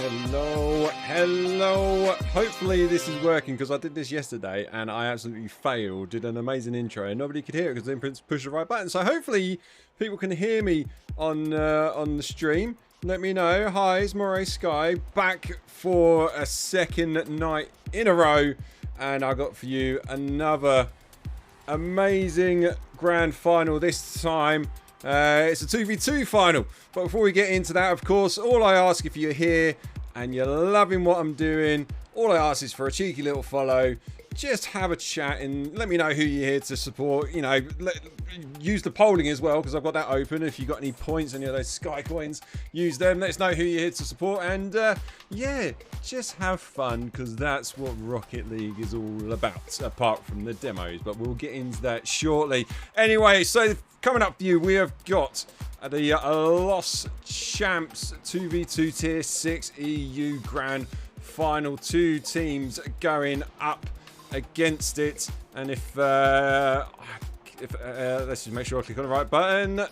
Hello, hello. Hopefully this is working because I did this yesterday and I absolutely failed. Did an amazing intro and nobody could hear it because I didn't push the right button. So hopefully people can hear me on the stream. Let me know. Hi, it's MoreiSkye back for a second night in a row, and I got for you another amazing grand final this time. It's a 2v2 final. But before we get into that, of course, all I ask, if you're here and you're loving what I'm doing, all I ask is for a cheeky little follow. Just have a chat and let me know who you're here to support. You know, use the polling as well because I've got that open. If you've got any points, any of those Sky coins, use them. Let us know who you're here to support. And yeah, just have fun because that's what Rocket League is all about, apart from the demos. But we'll get into that shortly. Anyway, so coming up for you, we have got the Lost Champs 2v2 Tier 6 EU Grand Final. Two teams going up against it, and if let's just make sure I click on the right button.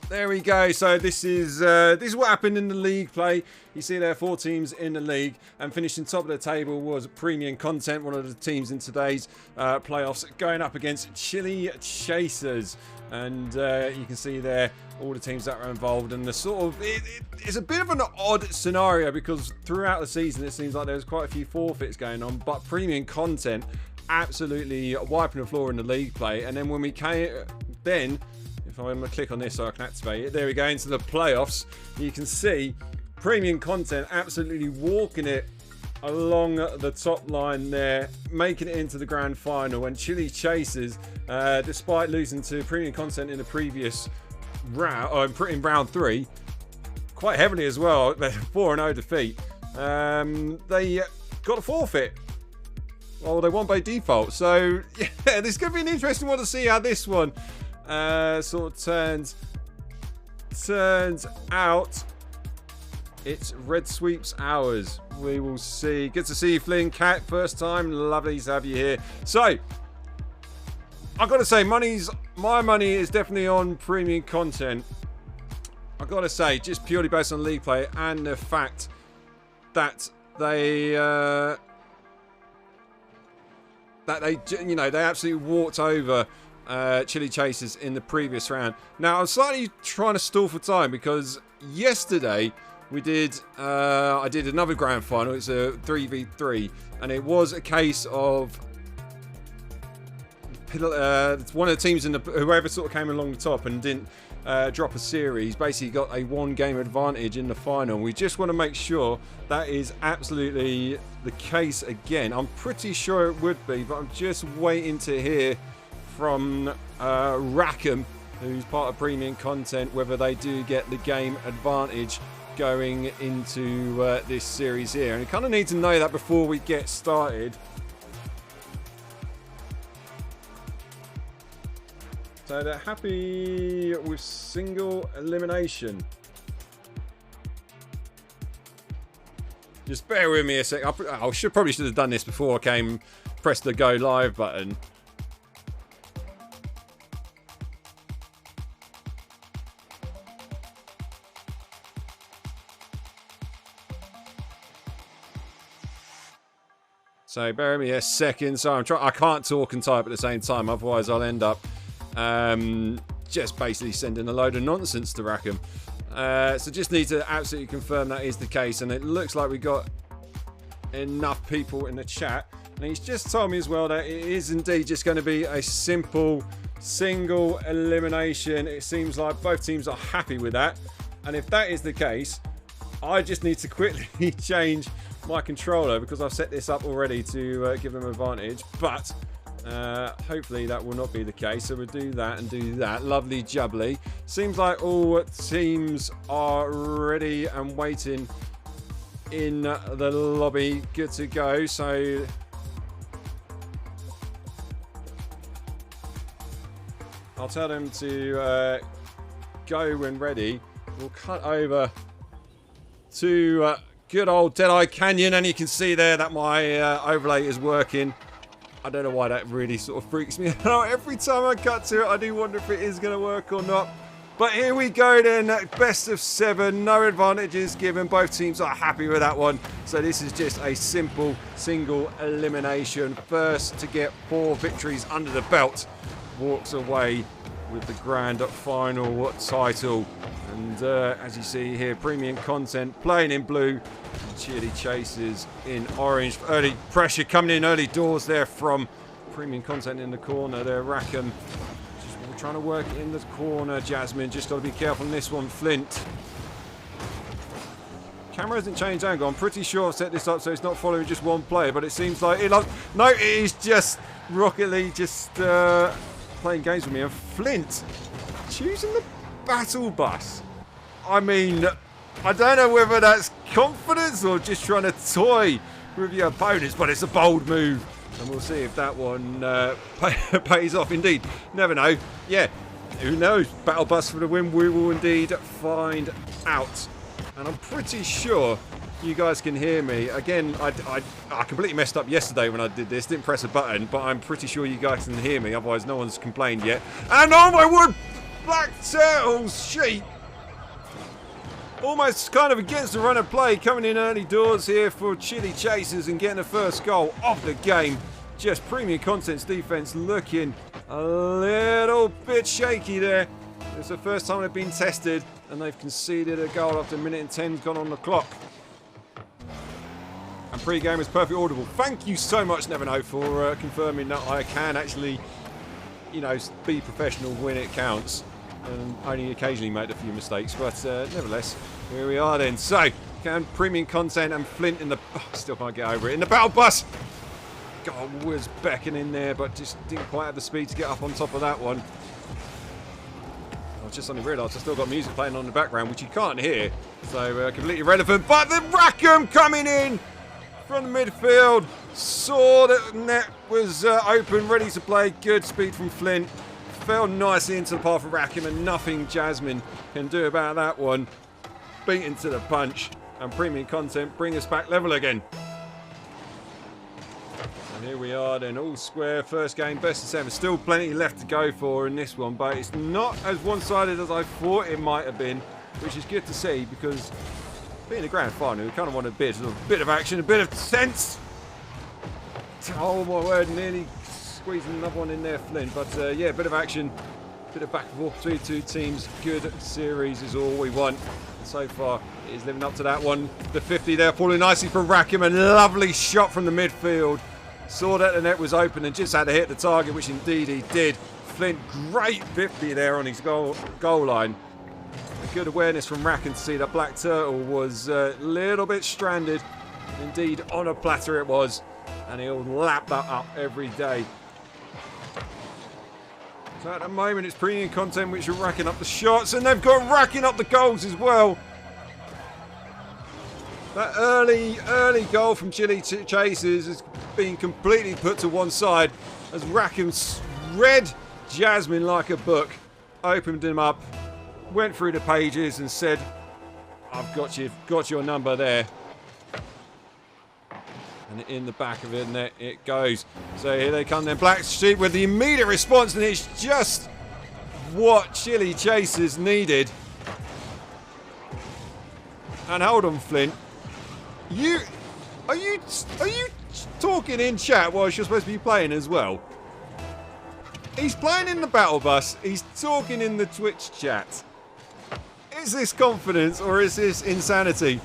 There we go. So this is what happened in the league play. You see there are 4 teams in the league, and finishing top of the table was Premium Content, one of the teams in today's playoffs, going up against Chili Chasers. And you can see there all the teams that are involved, and the sort of it's a bit of an odd scenario because throughout the season it seems like there's quite a few forfeits going on, but Premium Content absolutely wiping the floor in the league play. And then when we came, then if I'm going to click on this so I can activate it, there we go, into the playoffs. You can see Premium Content absolutely walking it along the top line there, making it into the grand final. And Chili Chasers, despite losing to Premium Content in the previous round, or in round 3, quite heavily as well, 4-0 defeat, they got a forfeit. Well, they won by default. So yeah, this is going to be an interesting one to see how this one sort of turns out. It's Red Sweeps ours. We will see. Good to see you, Flynn Cat. First time. Lovely to have you here. So, I've got to say, my money is definitely on Premium Content. I've got to say, just purely based on league play and the fact that they, you know, they absolutely walked over Chili Chasers in the previous round. Now, I'm slightly trying to stall for time because yesterday we did, I did another grand final. It's a 3v3, and it was a case of one of the teams in the, whoever sort of came along the top and didn't drop a series, basically got a 1-game advantage in the final. We just want to make sure that is absolutely the case again. I'm pretty sure it would be, but I'm just waiting to hear from Rackham, who's part of Premium Content, whether they do get the game advantage going into this series here. And you kind of need to know that before we get started. So they're happy with single elimination. Just bear with me a sec. I probably should have done this before I pressed the go live button. So bear with me a second. So I can't talk and type at the same time, otherwise I'll end up just basically sending a load of nonsense to Rackham. So just need to absolutely confirm that is the case, and it looks like we got enough people in the chat. And he's just told me as well that it is indeed just going to be a simple single elimination. It seems like both teams are happy with that, and if that is the case, I just need to quickly change my controller because I've set this up already to give them advantage, but hopefully that will not be the case. So we'll do that and do that. Lovely jubbly. Seems like all teams are ready and waiting in the lobby, good to go. So I'll tell them to go when ready. We'll cut over to good old Deadeye Canyon, and you can see there that my overlay is working. I don't know why that really sort of freaks me out. Every time I cut to it, I do wonder if it is going to work or not. But here we go then, best of 7, no advantages given. Both teams are happy with that one. So this is just a simple single elimination. First to get 4 victories under the belt walks away with the grand final title. And as you see here, premium content playing in blue, Chili Chasers in orange. Early pressure coming in, early doors there from premium content in the corner there. Rackham just trying to work in the corner. Jasmine just got to be careful on this one. Flint. Camera hasn't changed angle. I'm pretty sure I've set this up so it's not following just one player, but it seems like it. No, it is just Rocket League just playing games with me. And Flint choosing the battle bus. I mean, I don't know whether that's confidence or just trying to toy with your opponents, but it's a bold move. And we'll see if that one pays off indeed. Never know. Yeah, who knows? Battle bus for the win. We will indeed find out. And I'm pretty sure you guys can hear me. Again, I completely messed up yesterday when I did this. Didn't press a button, but I'm pretty sure you guys can hear me. Otherwise, no one's complained yet. And oh my word, Black Turtle's sheep. Almost kind of against the run of play, coming in early doors here for Chili Chasers and getting the first goal of the game. Just premium content's defense looking a little bit shaky there. It's the first time they've been tested and they've conceded a goal after a minute and 10's gone on the clock. And pre-game is perfectly audible. Thank you so much, Never Know, for confirming that I can actually, you know, be professional when it counts. And only occasionally made a few mistakes, but nevertheless, here we are then. So, premium content and Flint in the... Oh, still can't get over it. In the battle bus! God, was beckoning there, but just didn't quite have the speed to get up on top of that one. I just suddenly realised I still got music playing on in the background, which you can't hear. So, completely irrelevant. But the Rackham coming in from the midfield. Saw that the net was open, ready to play. Good speed from Flint. Fell nicely into the path of Rackham, and nothing Jasmine can do about that one. Beaten to the punch, and premium content bring us back level again. And here we are then, all square. First game, best of 7. Still plenty left to go for in this one, but it's not as one-sided as I thought it might have been, which is good to see, because being a grand final, we kind of want a bit of action, a bit of sense. Oh my word, nearly squeezing another one in there, Flint. But yeah, a bit of action, bit of back and forth between two teams. Good series is all we want. And so far, it is living up to that one. The 50 there, falling nicely for Rackham. A lovely shot from the midfield. Saw that the net was open and just had to hit the target, which indeed he did. Flint, great 50 there on his goal line. A good awareness from Rackham to see that Black Turtle was a little bit stranded. Indeed, on a platter it was. And he'll lap that up every day. So at the moment it's premium content which are racking up the shots, and they've got racking up the goals as well. That early goal from Chili Chasers has been completely put to one side as Rackham read Jasmine like a book, opened him up, went through the pages and said, I've got your number there. And in the back of it, net it goes. So here they come then, Black Sheep with the immediate response, and it's just what Chili Chasers needed. And hold on, Flint. Are you talking in chat whilst you're supposed to be playing as well? He's playing in the battle bus. He's talking in the Twitch chat. Is this confidence or is this insanity?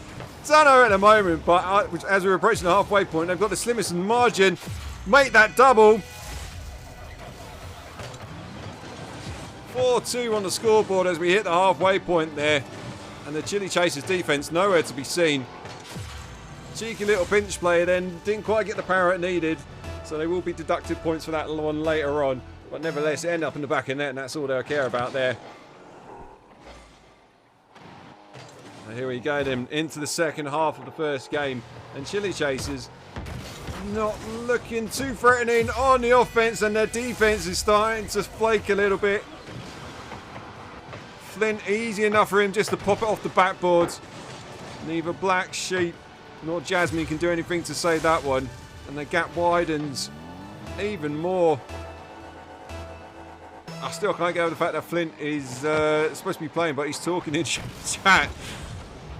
Don't know at the moment, but as we're approaching the halfway point, they've got the slimmest margin. Make that double. 4-2 on the scoreboard as we hit the halfway point there. And the Chili Chasers defence nowhere to be seen. Cheeky little pinch play then, didn't quite get the power it needed. So they will be deducted points for that one later on. But nevertheless, it ended up in the back of net, and that's all they'll care about there. And here we go then, into the second half of the first game. And Chili Chasers not looking too threatening on the offense, and their defense is starting to flake a little bit. Flint, easy enough for him just to pop it off the backboard. Neither Black Sheep nor Jasmine can do anything to save that one. And the gap widens even more. I still can't get over the fact that Flint is supposed to be playing, but he's talking in chat.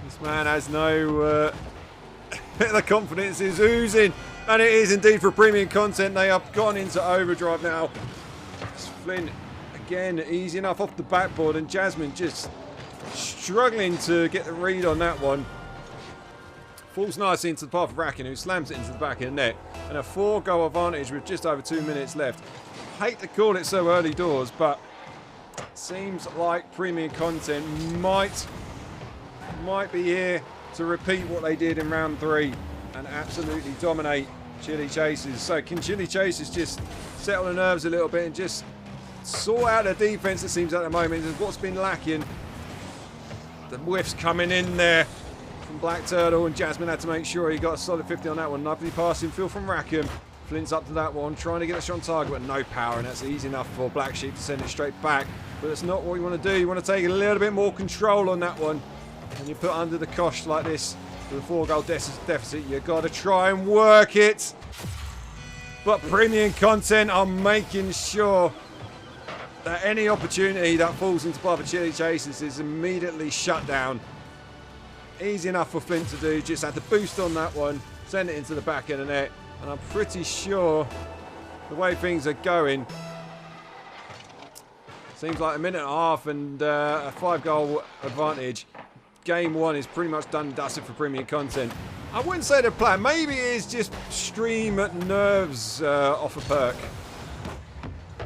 This man has no... the confidence is oozing. And it is indeed for premium content. They have gone into overdrive now. It's Flint, again, easy enough off the backboard. And Jasmine just struggling to get the read on that one. Falls nicely into the path of Racken, who slams it into the back of the net. And a 4-goal advantage with just over 2 minutes left. Hate to call it so early doors, but seems like premium content might be here to repeat what they did in round 3 and absolutely dominate Chili Chasers. So can Chili Chasers just settle the nerves a little bit and just sort out their defense? It seems at the moment is what's been lacking. The whiffs coming in there from Black Turtle, and Jasmine had to make sure he got a solid 50 on that one. Lovely passing feel from Rackham. Flint's up to that one, trying to get a shot on target, but no power, and that's easy enough for Black Sheep to send it straight back. But that's not what you want to do. You want to take a little bit more control on that one. And you put under the cosh like this with a 4-goal deficit, you've got to try and work it. But premium content are making sure that any opportunity that falls into Barber Chili Chasers is immediately shut down. Easy enough for Flint to do, just had to boost on that one, send it into the back of the net. And I'm pretty sure the way things are going, seems like a minute and a half and a 5-goal advantage. Game 1 is pretty much done and dusted for premium content. I wouldn't say the plan. Maybe it is just stream nerves off a perk.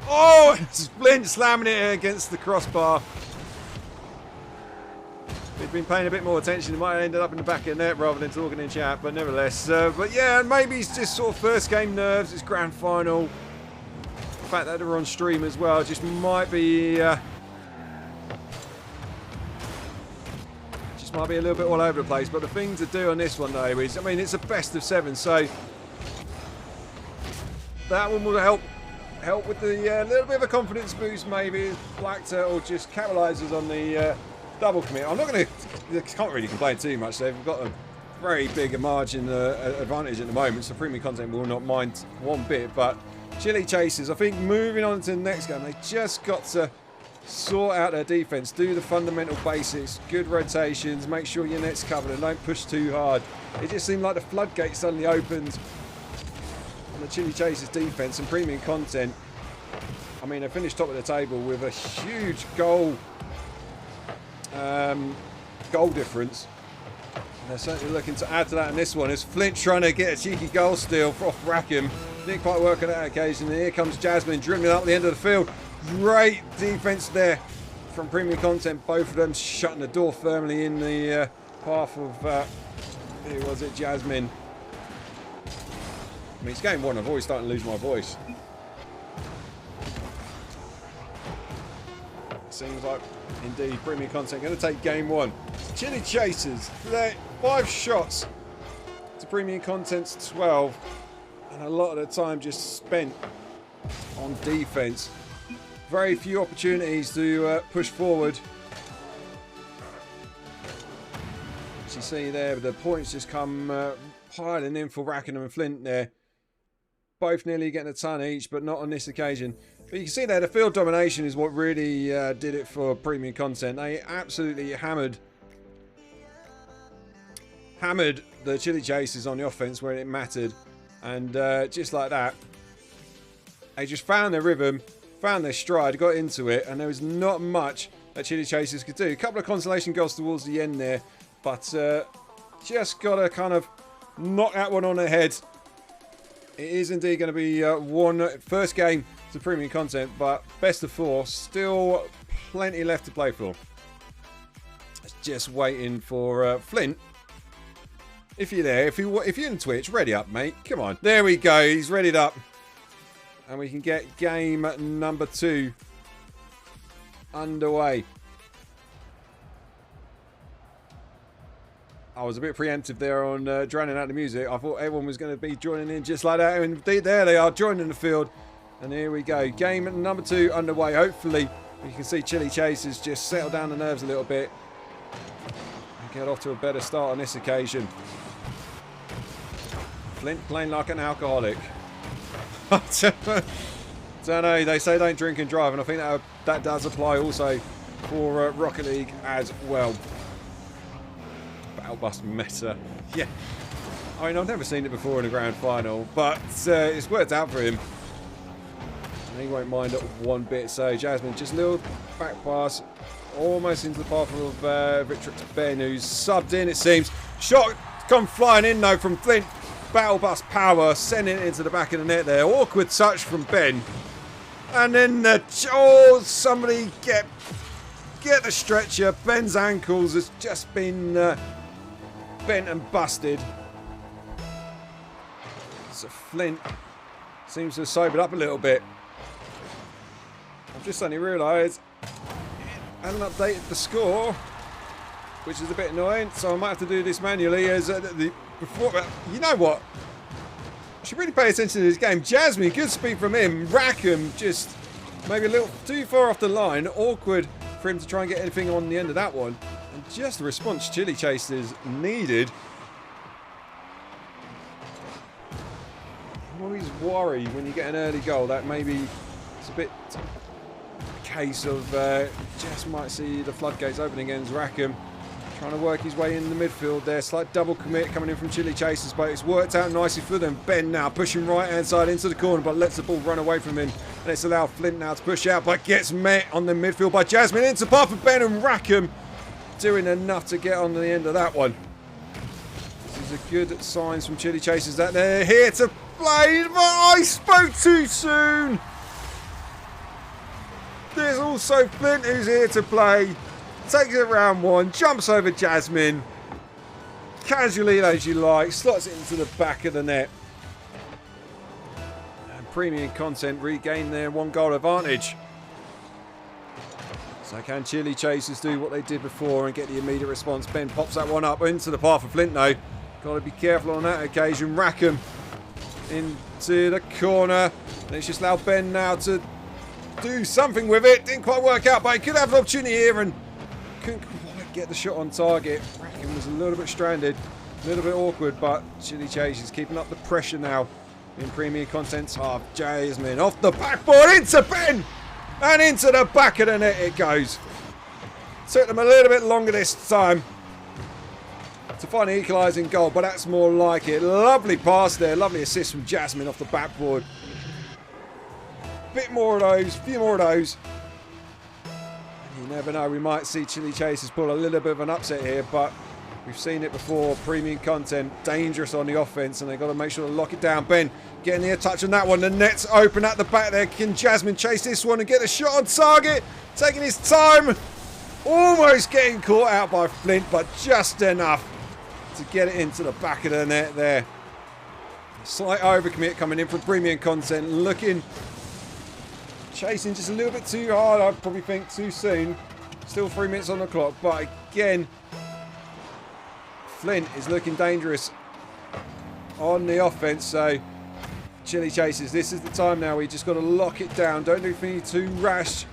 Oh, Flint slamming it against the crossbar. If he'd been paying a bit more attention, he might have ended up in the back of the net rather than talking in chat, but nevertheless. But yeah, maybe it's just sort of first game nerves. It's grand final. The fact that they're on stream as well just might be... might be a little bit all over the place, but the thing to do on this one though is, I mean, it's a best of 7, so that one will help with the little bit of a confidence boost maybe. Black Turtle just capitalises on the double commit. I'm not going to, can't really complain too much. They've got a very big margin advantage at the moment, so premium content will not mind one bit. But Chili Chasers, I think moving on to the next game, they just got to sort out their defense, do the fundamental basics, good rotations, make sure your net's covered and don't push too hard. It just seemed like the floodgate suddenly opened on the Chili Chasers defense and premium content. I mean, they finished top of the table with a huge goal difference. And they're certainly looking to add to that in this one as Flint trying to get a cheeky goal steal off Rackham. Didn't quite work on that occasion. And here comes Jasmine dribbling up the end of the field. Great defense there from premium content. Both of them shutting the door firmly in the path of who was it, Jasmine. I mean, it's game 1. I've always started to lose my voice. Seems like indeed premium content going to take game 1. Chili Chasers, 5 shots to premium content's 12, and a lot of the time just spent on defense. Very few opportunities to push forward. As you see there, the points just come piling in for Rackham and Flint there. Both nearly getting a ton each, but not on this occasion. But you can see there, the field domination is what really did it for premium content. They absolutely hammered the Chili Chasers on the offense where it mattered. And just like that, they just found their rhythm, found their stride, got into it, and there was not much that Chili Chasers could do. A couple of consolation goals towards the end there, but just got to kind of knock that one on the head. It is indeed going to be first game to premium content, but best of 4, still plenty left to play for. Just waiting for Flint. If you're there, if you're in Twitch, ready up, mate. Come on. There we go. He's readied up. And we can get game number 2 underway. I was a bit preemptive there on drowning out the music. I thought everyone was going to be joining in just like that. And indeed, there they are, joining the field. And here we go. Game number 2 underway. Hopefully, you can see Chili Chasers just settle down the nerves a little bit. And get off to a better start on this occasion. Flint playing like an alcoholic. To Don't know, they say don't drink and drive, and I think that does apply also for Rocket League as well. Battle Bus meta. Yeah. I mean, I've never seen it before in a grand final, but it's worked out for him. And he won't mind it one bit. So Jasmine, just a little back pass, almost into the path of Victor to Ben, who's subbed in, it seems. Shot come flying in though from Flint. Battle Bus power, sending it into the back of the net there. Awkward touch from Ben. And then somebody get the stretcher. Ben's ankles has just been bent and busted. So Flint seems to have sobered up a little bit. I've just suddenly realised it hasn't updated the score, which is a bit annoying. So I might have to do this manually. As before, you know what? I should really pay attention to this game. Jasmine, good speed from him. Rackham just maybe a little too far off the line. Awkward for him to try and get anything on the end of that one. And just the response Chili Chasers needed. I always worry when you get an early goal that maybe it's a bit a case of just might see the floodgates opening against Rackham. Trying to work his way in the midfield there. Slight double commit coming in from Chili Chasers, but it's worked out nicely for them. Ben now pushing right hand side into the corner, but lets the ball run away from him. And it's allowed Flint now to push out, but gets met on the midfield by Jasmine. Into path for Ben, and Rackham doing enough to get on the end of that one. This is a good signs from Chili Chasers that they're here to play, but I spoke too soon. There's also Flint who's here to play. Takes it round one, jumps over Jasmine, casually as you like, slots it into the back of the net. And Premium Content regain their 1-goal advantage. So can Chili Chasers do what they did before and get the immediate response? Ben pops that one up into the path of Flint though. Got to be careful on that occasion. Rackham into the corner. And it's just allowed Ben now to do something with it. Didn't quite work out, but he could have an opportunity here and couldn't quite get the shot on target. Rackham was a little bit stranded, a little bit awkward, but Chili Chasers keeping up the pressure now in Premium Content's half. Jasmine off the backboard into Ben and into the back of the net it goes. Took them a little bit longer this time to find an equalising goal, but that's more like it. Lovely pass there, lovely assist from Jasmine off the backboard. Bit more of those, a few more of those. You never know, we might see Chili Chasers pull a little bit of an upset here, but we've seen it before. Premium Content, dangerous on the offense, and they've got to make sure to lock it down. Ben getting the touch on that one. The net's open at the back there. Can Jasmine chase this one and get a shot on target? Taking his time. Almost getting caught out by Flint, but just enough to get it into the back of the net there. Slight overcommit coming in from Premium Content. Looking... chasing just a little bit too hard, I probably think too soon. Still 3 minutes on the clock, but again, Flint is looking dangerous on the offense. So Chili Chasers, this is the time now. We just got to lock it down. Don't do anything too rash.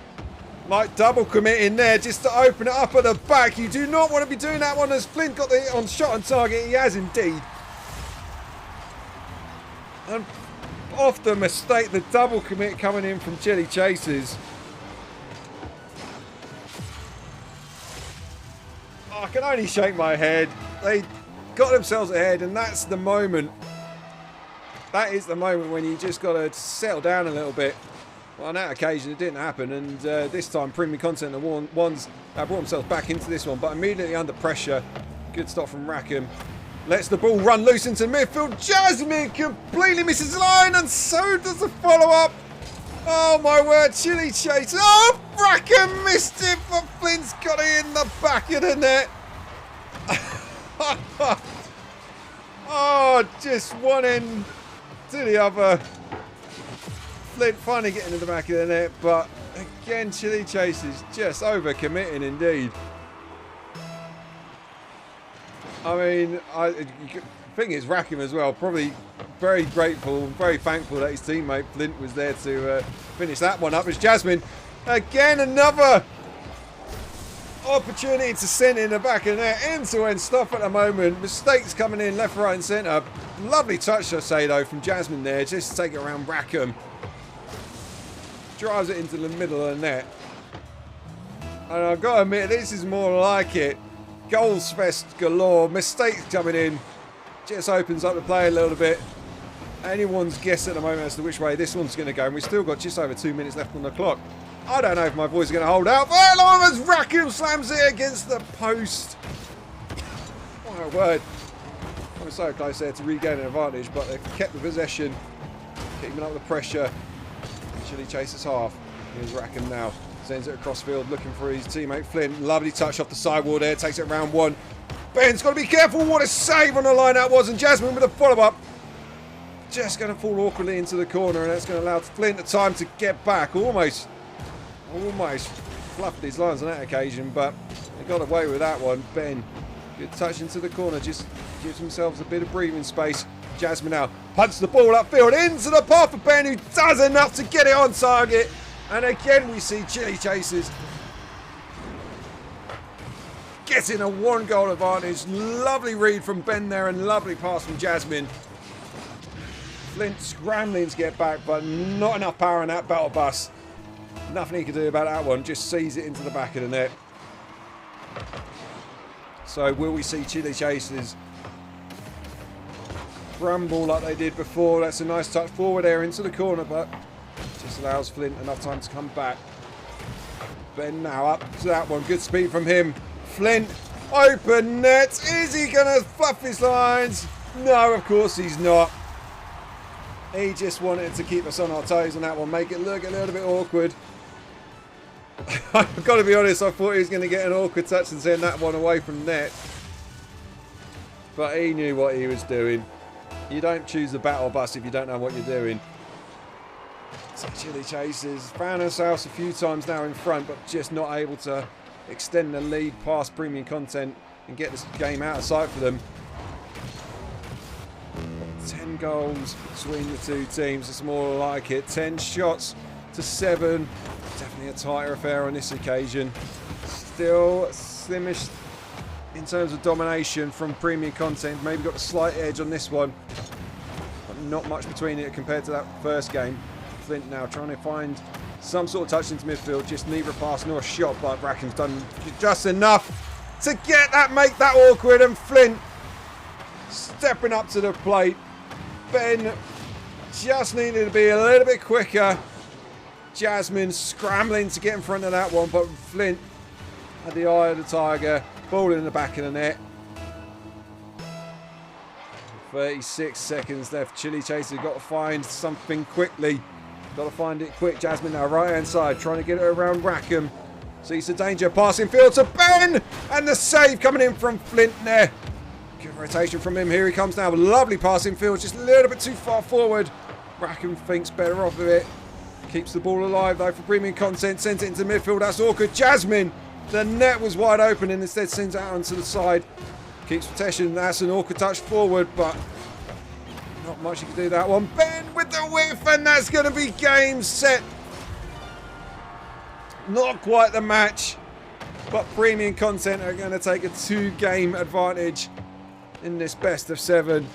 Might double commit in there just to open it up at the back. You do not want to be doing that one as Flint got the on shot on target. He has indeed. And off the mistake, the double commit coming in from Chili Chasers. I can only shake my head. They got themselves ahead, and that's the moment. That is the moment when you just got to settle down a little bit. Well, on that occasion, it didn't happen, and this time, Premium Content are the ones that brought themselves back into this one, but immediately under pressure. Good stop from Rackham. Lets the ball run loose into midfield. Jasmine completely misses the line, and so does the follow-up. Oh, my word. Chili Chase. Oh, Rackham missed it, but Flint's got it in the back of the net. Oh, just one end to the other. Flint finally getting in the back of the net, but again, Chili Chasers just over-committing indeed. I mean, the thing is, Rackham as well, probably very grateful and very thankful that his teammate Flint was there to finish that one up. As Jasmine, again, another opportunity to send in the back of the net. End-to-end stuff at the moment. Mistakes coming in left, right and centre. Lovely touch, I say, though, from Jasmine there, just to take it around Rackham. drives it into the middle of the net. And I've got to admit, this is more like it. Goals fest galore, mistakes coming in. Just opens up the play a little bit. Anyone's guess at the moment as to which way this one's going to go. And we've still got just over 2 minutes left on the clock. I don't know if my boys are going to hold out. As Rackham slams it against the post. My word. I was so close there to regain an advantage, but they've kept the possession. Keeping up the pressure. Chili chases half. Here's Rackham now. Sends it across field, looking for his teammate Flint. Lovely touch off the sidewall there. Takes it round one. Ben's got to be careful. What a save on the line that was. And Jasmine with a follow-up. Just going to fall awkwardly into the corner. And that's going to allow Flint the time to get back. Almost fluffed his lines on that occasion. But they got away with that one. Ben, good touch into the corner. Just gives themselves a bit of breathing space. Jasmine now punts the ball upfield into the path of Ben, who does enough to get it on target. And again, we see Chili Chasers getting a 1-goal advantage. Lovely read from Ben there and lovely pass from Jasmine. Flint scrambling to get back, but not enough power in that battle bus. Nothing he can do about that one. Just sees it into the back of the net. So will we see Chili Chasers crumble like they did before? That's a nice touch forward there into the corner, but just allows Flint enough time to come back. Ben now up to that one. Good speed from him. Flint, open net. Is he going to fluff his lines? No, of course he's not. He just wanted to keep us on our toes on that one. Make it look a little bit awkward. I've got to be honest, I thought he was going to get an awkward touch and send that one away from net. But he knew what he was doing. You don't choose the battle bus if you don't know what you're doing. So Chili Chasers found themselves a few times now in front, but just not able to extend the lead past premium content and get this game out of sight for them. 10 goals between the two teams. It's more like it. 10 shots to 7. Definitely a tighter affair on this occasion. Still slimish in terms of domination from premium content. Maybe got a slight edge on this one, but not much between it compared to that first game. Flint now trying to find some sort of touch into midfield. Just neither a pass nor a shot, but Brackham's done just enough to get that, make that awkward. And Flint stepping up to the plate. Ben just needed to be a little bit quicker. Jasmine scrambling to get in front of that one, but Flint had the eye of the tiger. Ball in the back of the net. 36 seconds left. Chili Chaser got to find something quickly. Got to find it quick. Jasmine now right hand side trying to get it around Rackham. Sees the danger. Passing field to Ben. And the save coming in from Flint there. Good rotation from him. Here he comes now. Lovely passing field. Just a little bit too far forward. Rackham thinks better off of it. Keeps the ball alive though for premium content. Sends it into midfield. That's awkward. Jasmine. The net was wide open and instead sends it out onto the side. Keeps possession. That's an awkward touch forward, but not much you can do that one. Ben with the whiff, and that's going to be game set. Not quite the match, but premium content are going to take a 2-game advantage in this best of 7.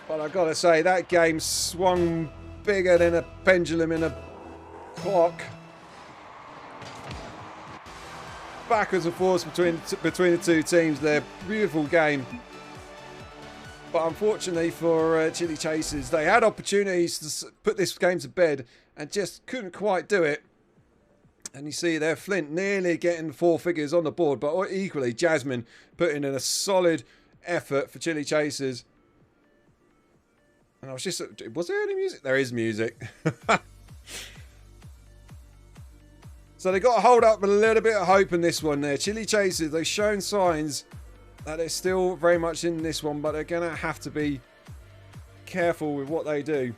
But I've got to say, that game swung bigger than a pendulum in a clock. Backwards and forwards between the two teams there. Beautiful game. But unfortunately for Chili Chasers, they had opportunities to put this game to bed and just couldn't quite do it. And you see there, Flint nearly getting 4 figures on the board, but equally Jasmine putting in a solid effort for Chili Chasers. And I was just, was there any music? There is music. So they got to hold up a little bit of hope in this one there. Chili Chasers, they've shown signs that they're still very much in this one, but they're going to have to be careful with what they do.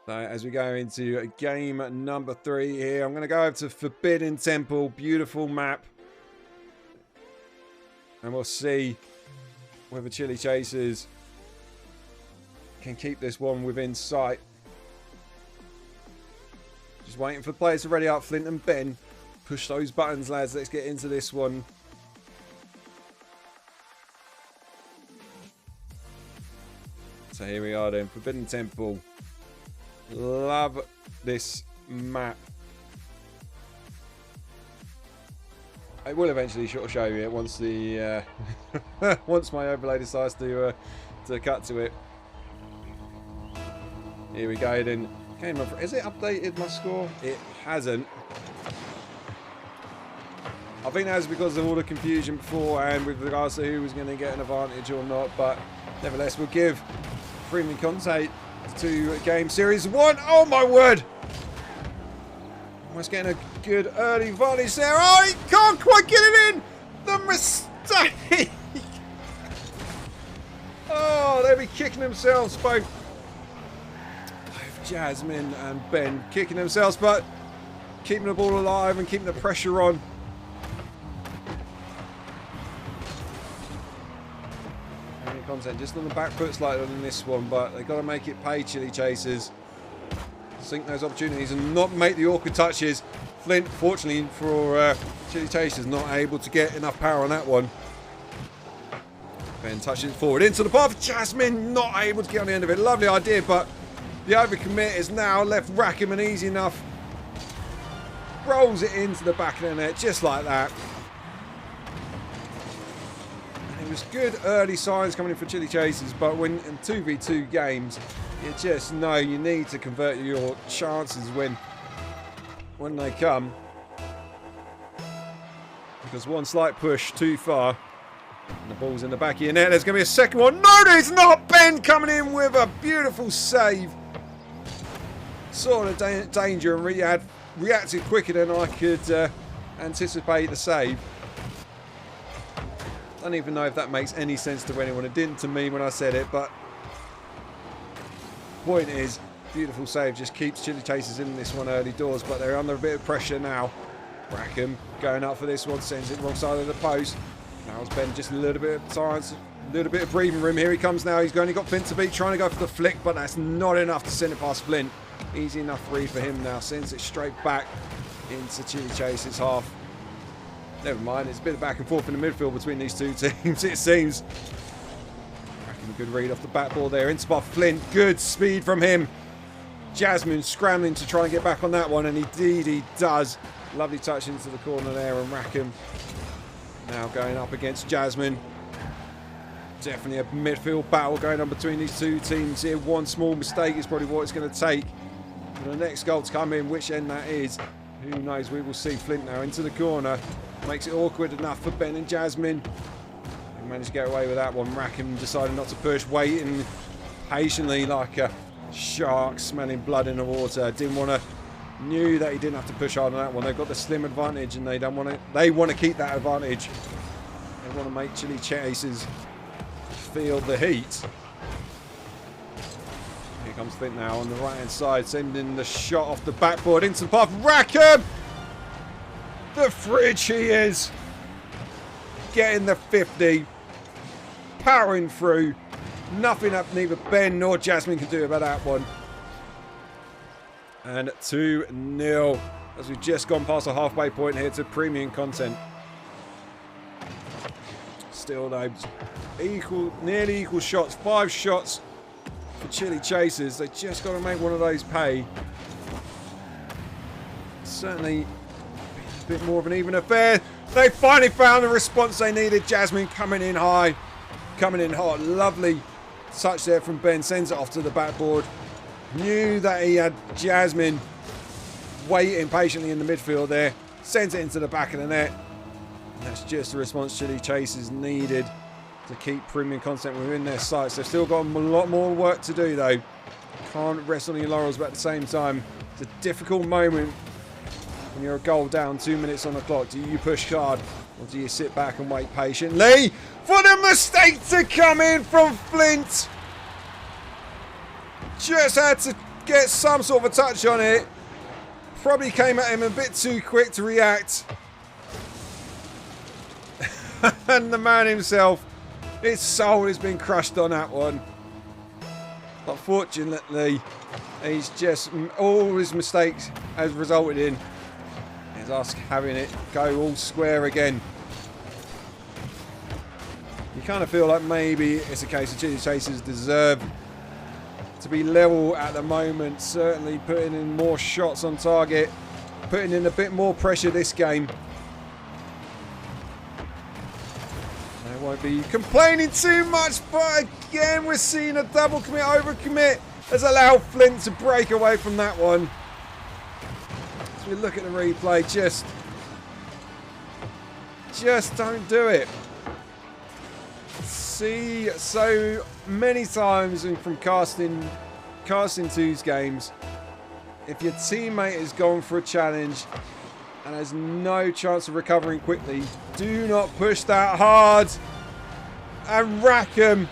So as we go into game number 3 here, I'm going to go over to Forbidden Temple. Beautiful map. And we'll see whether Chili Chasers can keep this one within sight. Just waiting for the players to ready up. Flint and Ben, push those buttons, lads. Let's get into this one. So here we are then, Forbidden Temple. Love this map. I will eventually show you it once the once my overlay decides to cut to it. Here we go then. Is it updated my score? It hasn't. I think that's because of all the confusion beforehand with regards to who was going to get an advantage or not, but nevertheless we'll give premium content to game series 1. Oh my word! Almost getting a good early advantage there. Oh, he can't quite get it in! The mistake! Oh, they'll be kicking themselves, both Jasmine and Ben kicking themselves, but keeping the ball alive and keeping the pressure on. Content just on the back foot slightly on this one, but they've got to make it pay, Chili Chasers. Sink those opportunities and not make the awkward touches. Flint, fortunately for Chili Chasers, not able to get enough power on that one. Ben touches it forward into the path. Jasmine not able to get on the end of it. Lovely idea, but the overcommit is now left Rackham, and easy enough rolls it into the back of the net just like that. It was good early signs coming in for Chili Chasers, but when in 2v2 games, you just know you need to convert your chances when they come. Because one slight push too far, and the ball's in the back of your net. There's going to be a second one. No, there's not. Ben coming in with a beautiful save. Saw the danger and reacted quicker than I could anticipate the save. I don't even know if that makes any sense to anyone. It didn't to me when I said it, but point is, beautiful save just keeps Chili Chasers in this one early doors, but they're under a bit of pressure now. Rackham going up for this one, sends it wrong side of the post. Now it's Ben just a little bit of time, a little bit of breathing room. Here he comes now. He's only got Flint to beat, trying to go for the flick, but that's not enough to send it past Flint. Easy enough free for him now. Sends it straight back into Chili Chasers half. Never mind, it's a bit of back and forth in the midfield between these two teams, it seems. Rackham, a good read off the backboard there. Into by Flint, good speed from him. Jasmine scrambling to try and get back on that one, and indeed he does. Lovely touch into the corner there, and Rackham now going up against Jasmine. Definitely a midfield battle going on between these two teams here. One small mistake is probably what it's going to take for the next goal to come in. Which end that is, who knows? We will see. Flint now into the corner. Makes it awkward enough for Ben and Jasmine. They managed to get away with that one. Rackham decided not to push, waiting patiently like a shark smelling blood in the water. Didn't want to. Knew that he didn't have to push hard on that one. They've got the slim advantage, and they don't want to. They want to keep that advantage. They want to make Chili Chasers feel the heat. Here comes Flint now on the right hand side, sending the shot off the backboard into the path. Rackham! The fridge he is. Getting the 50. Powering through. Nothing that neither Ben nor Jasmine can do about that one. And 2-0 as we've just gone past the halfway point here to premium content. Still though, nearly equal shots. 5 shots for Chili Chasers. They just got to make one of those pay. Certainly a bit more of an even affair. They finally found the response they needed. Jasmine coming in high, coming in hot. Lovely touch there from Ben. Sends it off to the backboard. Knew that he had Jasmine waiting patiently in the midfield there. Sends it into the back of the net. And that's just the response Chili Chasers needed to keep premium content within their sights. They've still got a lot more work to do though. Can't rest on your laurels, but at the same time, it's a difficult moment when you're a goal down, 2 minutes on the clock. Do you push hard or do you sit back and wait patiently for the mistake to come in from Flint? Just had to get some sort of a touch on it. Probably came at him a bit too quick to react. And the man himself, his soul has been crushed on that one. But fortunately, he's just, all his mistakes has resulted in is us having it go all square again. You kind of feel like maybe it's a case of Chili Chasers deserve to be level at the moment. Certainly putting in more shots on target, putting in a bit more pressure this game. I won't be complaining too much, but again we're seeing a double commit, overcommit has allowed Flint to break away from that one. As we look at the replay, just don't do it. See so many times and from casting 2's games, if your teammate has gone for a challenge and has no chance of recovering quickly, do not push that hard. And Rackham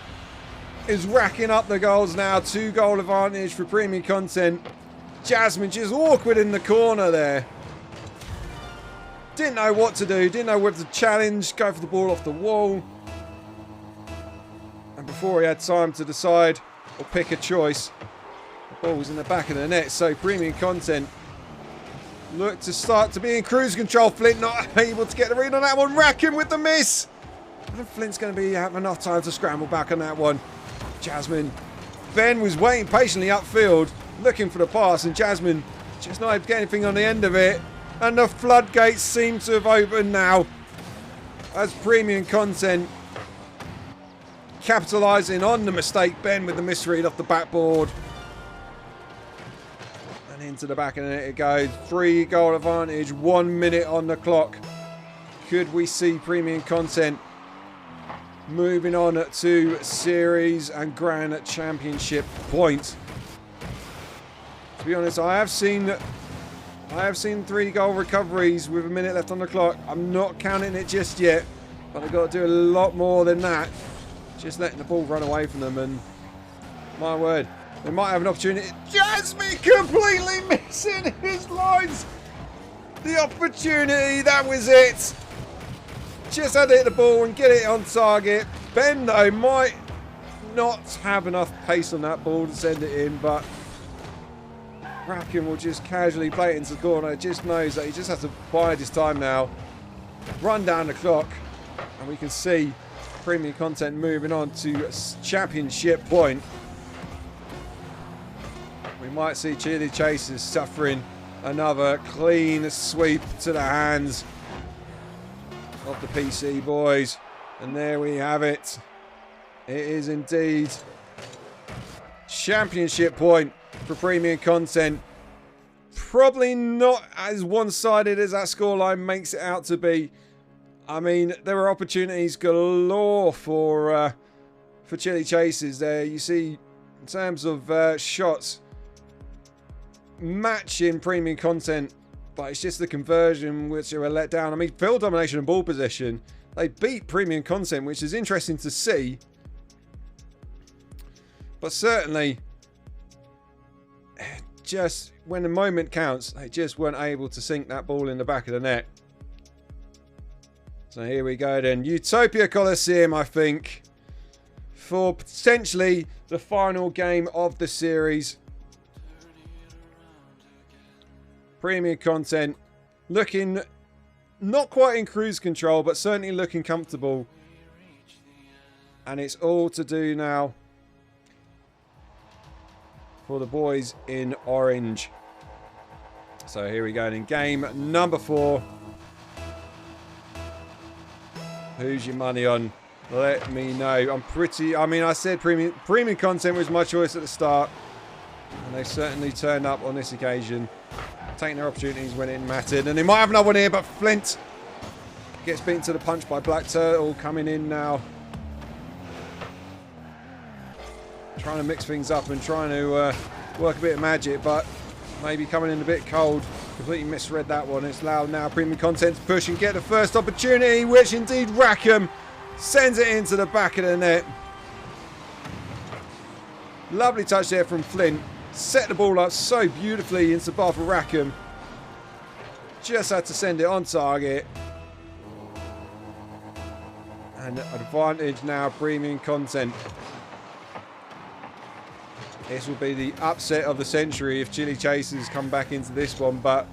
is racking up the goals now. 2-goal advantage for premium content. Jasmine just awkward in the corner there. Didn't know what to do. Didn't know whether to challenge, go for the ball off the wall. And before he had time to decide or pick a choice, the ball was in the back of the net. So premium content look to start to be in cruise control. Flint not able to get the read on that one. Rackham with the miss. And Flint's going to be having enough time to scramble back on that one. Jasmine. Ben was waiting patiently upfield, looking for the pass, and Jasmine just not able to get anything on the end of it. And the floodgates seem to have opened now, as premium content capitalising on the mistake. Ben with the misread off the backboard. And into the back of the net it goes. 3-goal advantage, 1 minute on the clock. Could we see premium content moving on to series and grand championship points? To be honest, I have seen 3-goal recoveries with a minute left on the clock. I'm not counting it just yet, but they've got to do a lot more than that. Just letting the ball run away from them, and my word, they might have an opportunity. Jasmine completely missing his lines. The opportunity, that was it. Just had to hit the ball and get it on target. Ben, though, might not have enough pace on that ball to send it in, but Rackham will just casually play it into the corner. Just knows that he just has to bide his time now. Run down the clock, and we can see premium content moving on to championship point. We might see Chili Chasers suffering another clean sweep to the hands of the PC boys. And there we have it. It is indeed championship point for premium content. Probably not as one-sided as that scoreline makes it out to be. I mean, there were opportunities galore for Chili Chasers there. You see, in terms of shots, matching premium content, but it's just the conversion which they were let down. I mean, field domination and ball possession, they beat premium content, which is interesting to see. But certainly, just when the moment counts, they just weren't able to sink that ball in the back of the net. So here we go then. Utopia Coliseum, I think, for potentially the final game of the series. Premium content looking not quite in cruise control, but certainly looking comfortable. And it's all to do now for the boys in orange. So here we go in game number 4. Who's your money on? Let me know. I mean, I said premium content was my choice at the start, and they certainly turned up on this occasion, taking their opportunities when it mattered. And they might have another one here, but Flint gets beaten to the punch by Black Turtle coming in now. Trying to mix things up and trying to work a bit of magic, but maybe coming in a bit cold. Completely misread that one. It's loud now. Premium content to push and get the first opportunity, which indeed Rackham sends it into the back of the net. Lovely touch there from Flint. Set the ball up so beautifully into the bar for Rackham. Just had to send it on target. And advantage now, premium content. This will be the upset of the century if Chili Chasers come back into this one, but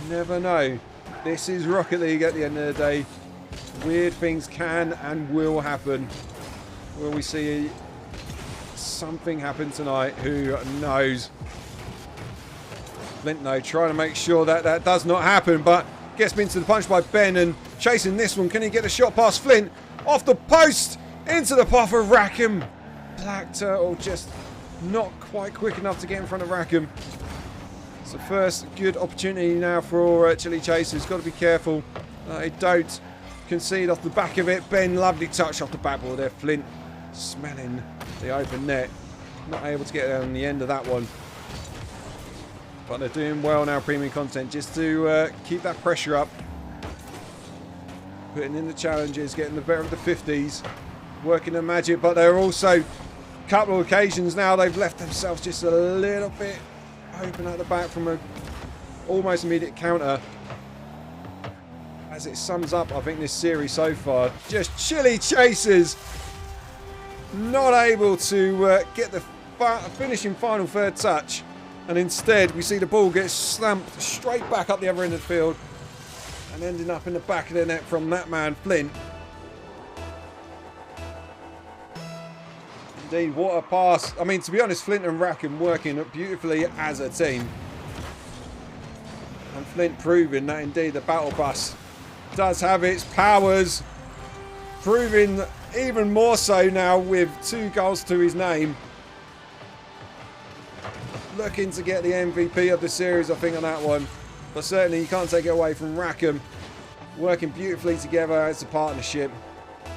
you never know. This is Rocket League at the end of the day. Weird things can and will happen. Will we see something happen tonight? Who knows? Flint, though, trying to make sure that that does not happen, but gets into the punch by Ben and chasing this one. Can he get a shot past Flint? Off the post, into the path of Rackham. Black Turtle just not quite quick enough to get in front of Rackham. It's the first good opportunity now for Chili Chasers. Got to be careful they don't concede off the back of it. Ben, lovely touch off the backboard there. Flint smelling the open net. Not able to get there on the end of that one. But they're doing well now, Premium Content, just to keep that pressure up. Putting in the challenges, getting the better of the 50s. Working the magic, but they're also, a couple of occasions now, they've left themselves just a little bit open at the back from a almost immediate counter. As it sums up, I think, this series so far. Just Chili Chasers not able to get the finishing final third touch. And instead, we see the ball get slammed straight back up the other end of the field. And ending up in the back of the net from that man, Flint. Indeed, what a pass. I mean, to be honest, Flint and Rackham working beautifully as a team. And Flint proving that indeed the battle bus does have its powers. Proving even more so now with 2 goals to his name. Looking to get the MVP of the series, I think, on that one. But certainly you can't take it away from Rackham. Working beautifully together as a partnership.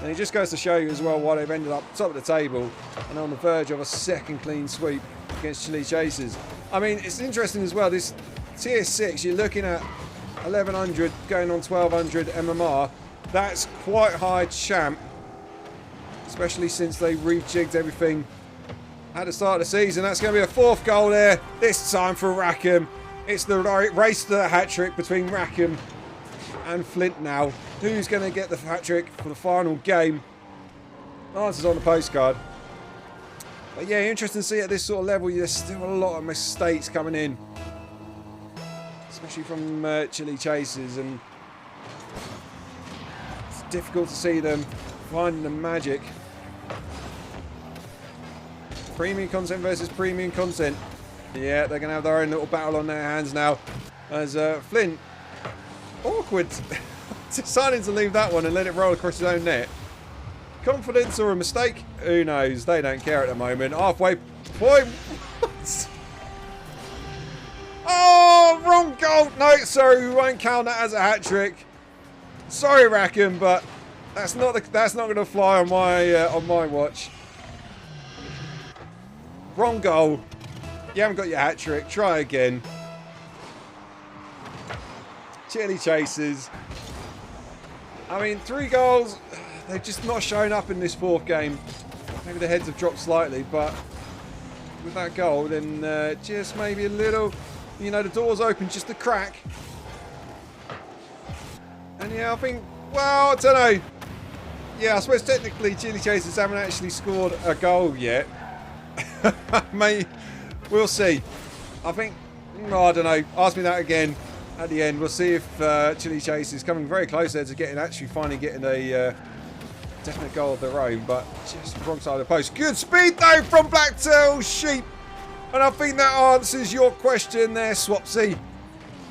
And it just goes to show you as well why they've ended up top of the table and on the verge of a second clean sweep against Chili Chasers. I mean, it's interesting as well, this tier 6, you're looking at 1100 going on 1200 MMR. That's quite high champ, especially since they rejigged everything at the start of the season. That's going to be a 4th goal there, this time for Rackham. It's the race to the hat-trick between Rackham and Flint now. Who's going to get the hat-trick for the final game? Answers on the postcard. But yeah, interesting to see at this sort of level, there's still a lot of mistakes coming in. Especially from Chili Chasers, and it's difficult to see them finding the magic. Premium Content versus Premium Content. Yeah, they're going to have their own little battle on their hands now. As Flint, awkward, deciding to leave that one and let it roll across his own net. Confidence or a mistake? Who knows? They don't care at the moment. Halfway point. Oh, wrong goal. No, sorry, we won't count that as a hat trick. Sorry, Rackham, but that's not going to fly on my watch. Wrong goal. You haven't got your hat trick. Try again. Chili Chasers. I mean, 3 goals. They've just not shown up in this 4th game. Maybe the heads have dropped slightly, but with that goal, then just maybe a little, you know, the door's open just a crack. And yeah, I think, well, I don't know. Yeah, I suppose technically Chili Chasers haven't actually scored a goal yet. Mate, we'll see. I think, I don't know. Ask me that again at the end. We'll see if Chili Chasers is coming very close there to finally getting a definite goal of their own, but just wrong side of the post. Good speed though from Black Turtle Sheep, and I think that answers your question there, Swapsy.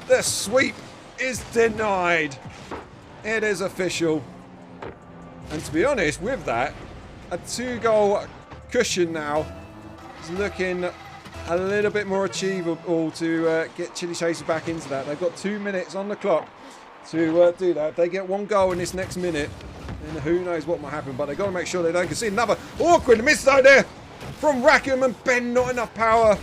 The sweep is denied. It is official. And to be honest, with that, a 2-goal cushion now is looking a little bit more achievable to get Chili Chasers back into that. They've got 2 minutes on the clock to do that. If they get 1 goal in this next minute, then who knows what might happen. But they've got to make sure they don't concede. Another awkward miss out there from Rackham, and Ben, not enough power.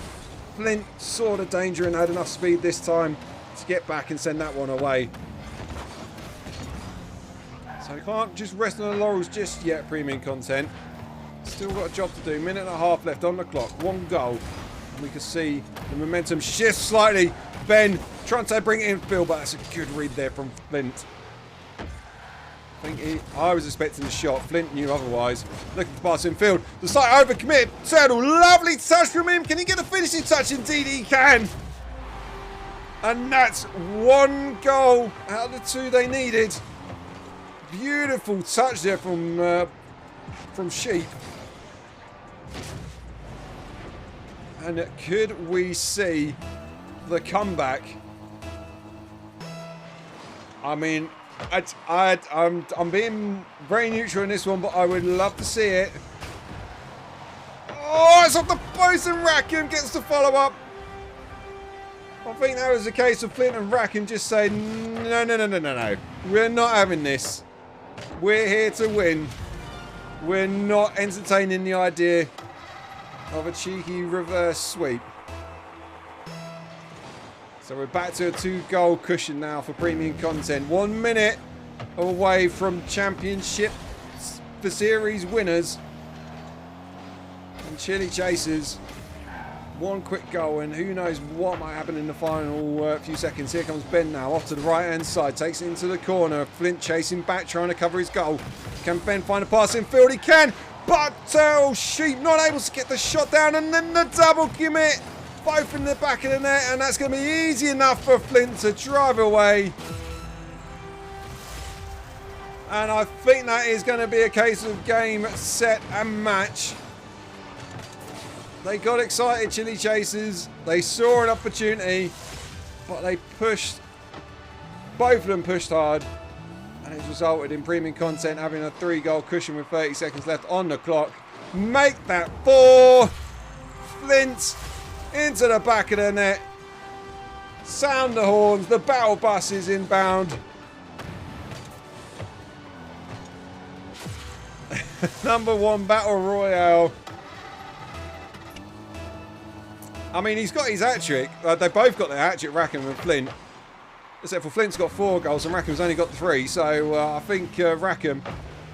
Flint saw the danger and had enough speed this time to get back and send that one away. So we can't just rest on the laurels just yet, Premium Content. Still got a job to do. Minute and a half left on the clock. 1 goal. And we can see the momentum shift slightly. Ben trying to bring it in field, but that's a good read there from Flint. I was expecting the shot. Flint knew otherwise. Looking to pass in field. The side overcommitted. Turtle, lovely touch from him. Can he get a finishing touch? Indeed he can. And that's 1 goal out of the 2 they needed. Beautiful touch there from Sheep. And could we see the comeback? I mean, I'm being very neutral in this one, but I would love to see it. Oh, it's off the post and Rackham gets the follow-up. I think that was the case of Flint and Rackham just saying, no. We're not having this. We're here to win. We're not entertaining the idea of a cheeky reverse sweep. So we're back to a 2-goal cushion now for premium content. 1 minute away from championship for series winners. And Chili Chasers, 1 quick goal, and who knows what might happen in the final few seconds. Here comes Ben now, off to the right-hand side, takes it into the corner. Flint chasing back, trying to cover his goal. Can Ben find a pass in field? He can, but Sheep not able to get the shot down, and then the double commit. Both in the back of the net, and that's going to be easy enough for Flint to drive away. And I think that is going to be a case of game, set, and match. They got excited, Chili Chasers. They saw an opportunity, but they pushed. Both of them pushed hard, and it's resulted in premium content having a 3-goal cushion with 30 seconds left on the clock. Make that 4. Flint into the back of the net. Sound the horns. The battle bus is inbound. Number 1 battle royale. I mean, he's got his hat-trick. They both got their hat-trick, Rackham and Flint. Except for Flint's got 4 goals and Rackham's only got 3. So I think Rackham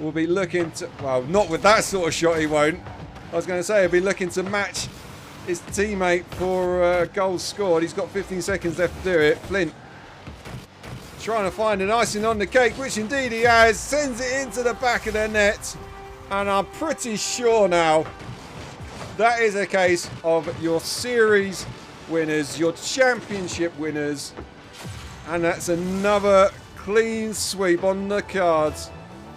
will be looking to... Well, not with that sort of shot, he won't. I was going to say he'll be looking to match his teammate for goals scored. He's got 15 seconds left to do it. Flint trying to find an icing on the cake, which indeed he has. Sends it into the back of the net. And I'm pretty sure now that is a case of your series winners, your championship winners. And that's another clean sweep on the cards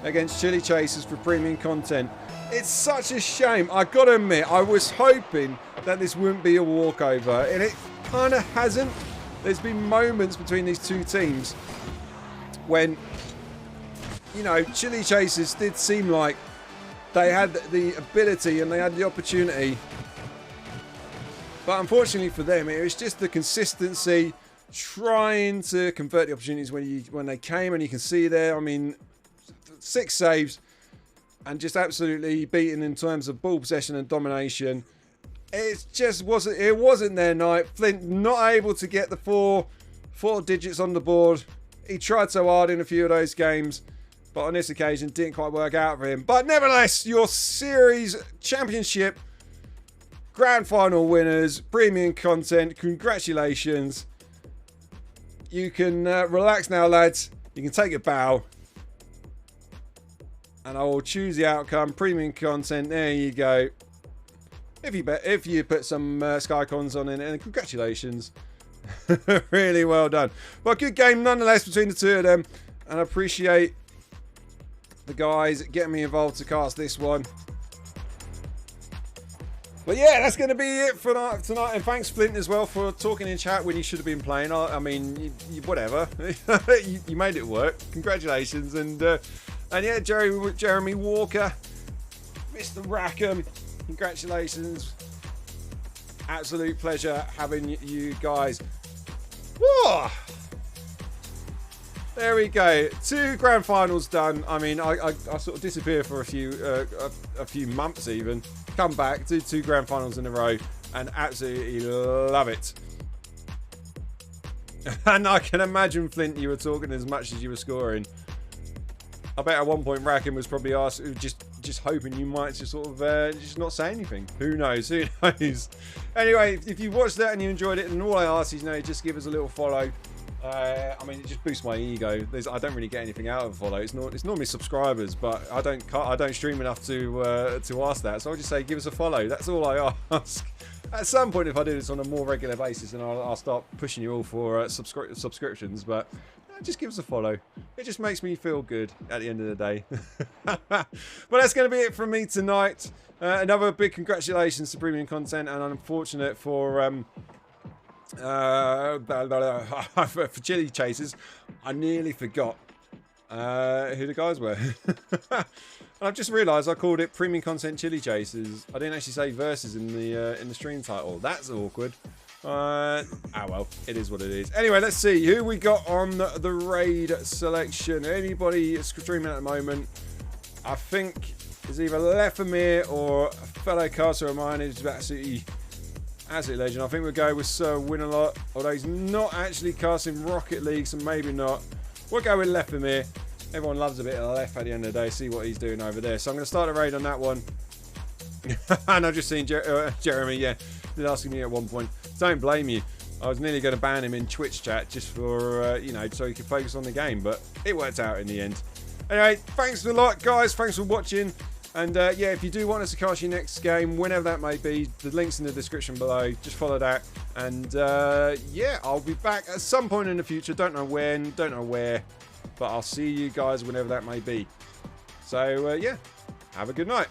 against Chili Chasers for premium content. It's such a shame. I got to admit, I was hoping that this wouldn't be a walkover, and it kind of hasn't. There's been moments between these two teams when, you know, Chili Chasers did seem like they had the ability and they had the opportunity. But unfortunately for them, it was just the consistency, trying to convert the opportunities when they came, and you can see there, I mean, 6 saves and just absolutely beaten in terms of ball possession and domination. It just wasn't their night. Flint not able to get the four digits on the board. He tried so hard in a few of those games, but on this occasion didn't quite work out for him. But nevertheless, your series championship grand final winners, premium content, congratulations. You can relax now, lads. You can take a bow. And I will choose the outcome. Premium content. There you go. If you put some Skycons on in it, and congratulations. Really well done. Well, good game nonetheless between the two of them. And I appreciate the guys getting me involved to cast this one. But yeah, that's going to be it for tonight. And thanks, Flint, as well, for talking in chat when you should have been playing. I mean, whatever. you made it work. Congratulations. And yeah, Jeremy Walker, Mr. Rackham, congratulations. Absolute pleasure having you guys. Whoa! There we go. 2 grand finals done. I mean, I sort of disappeared for a few months even. Come back, do 2 grand finals in a row, and absolutely love it. And I can imagine, Flint, you were talking as much as you were scoring. I bet at one point Rackham was probably asked, just hoping you might just sort of just not say anything. Who knows? Who knows? Anyway, if you watched that and you enjoyed it, and all I ask is, just give us a little follow. I mean, it just boosts my ego. I don't really get anything out of a follow. It's normally subscribers, but I don't stream enough to ask that. So I'll just say give us a follow. That's all I ask. At some point, if I do this on a more regular basis, then I'll start pushing you all for subscriptions. But just give us a follow. It just makes me feel good at the end of the day. But that's going to be it from me tonight. Another big congratulations to Premium Content, and unfortunate for Chili Chasers, I nearly forgot who the guys were. I've just realised I called it Premium Content Chili Chasers. I didn't actually say versus in the stream title. That's awkward. Well, it is what it is. Anyway, let's see who we got on the raid selection. Anybody streaming at the moment? I think it's either Lefamir or a fellow caster of mine who's absolutely legend. I think we'll go with Sir Winalot, although he's not actually casting Rocket League, so maybe not. We'll go with Lefamir. Everyone loves a bit of Lef at the end of the day. See what he's doing over there. So I'm going to start a raid on that one. And I've just seen Jeremy, yeah, did asking me at one point. Don't blame you. I was nearly going to ban him in Twitch chat just for, you know, so he could focus on the game. But it worked out in the end. Anyway, thanks a lot, guys. Thanks for watching. And, yeah, if you do want us to cast your next game, whenever that may be, the link's in the description below. Just follow that. And, yeah, I'll be back at some point in the future. Don't know when, don't know where. But I'll see you guys whenever that may be. So, yeah, have a good night.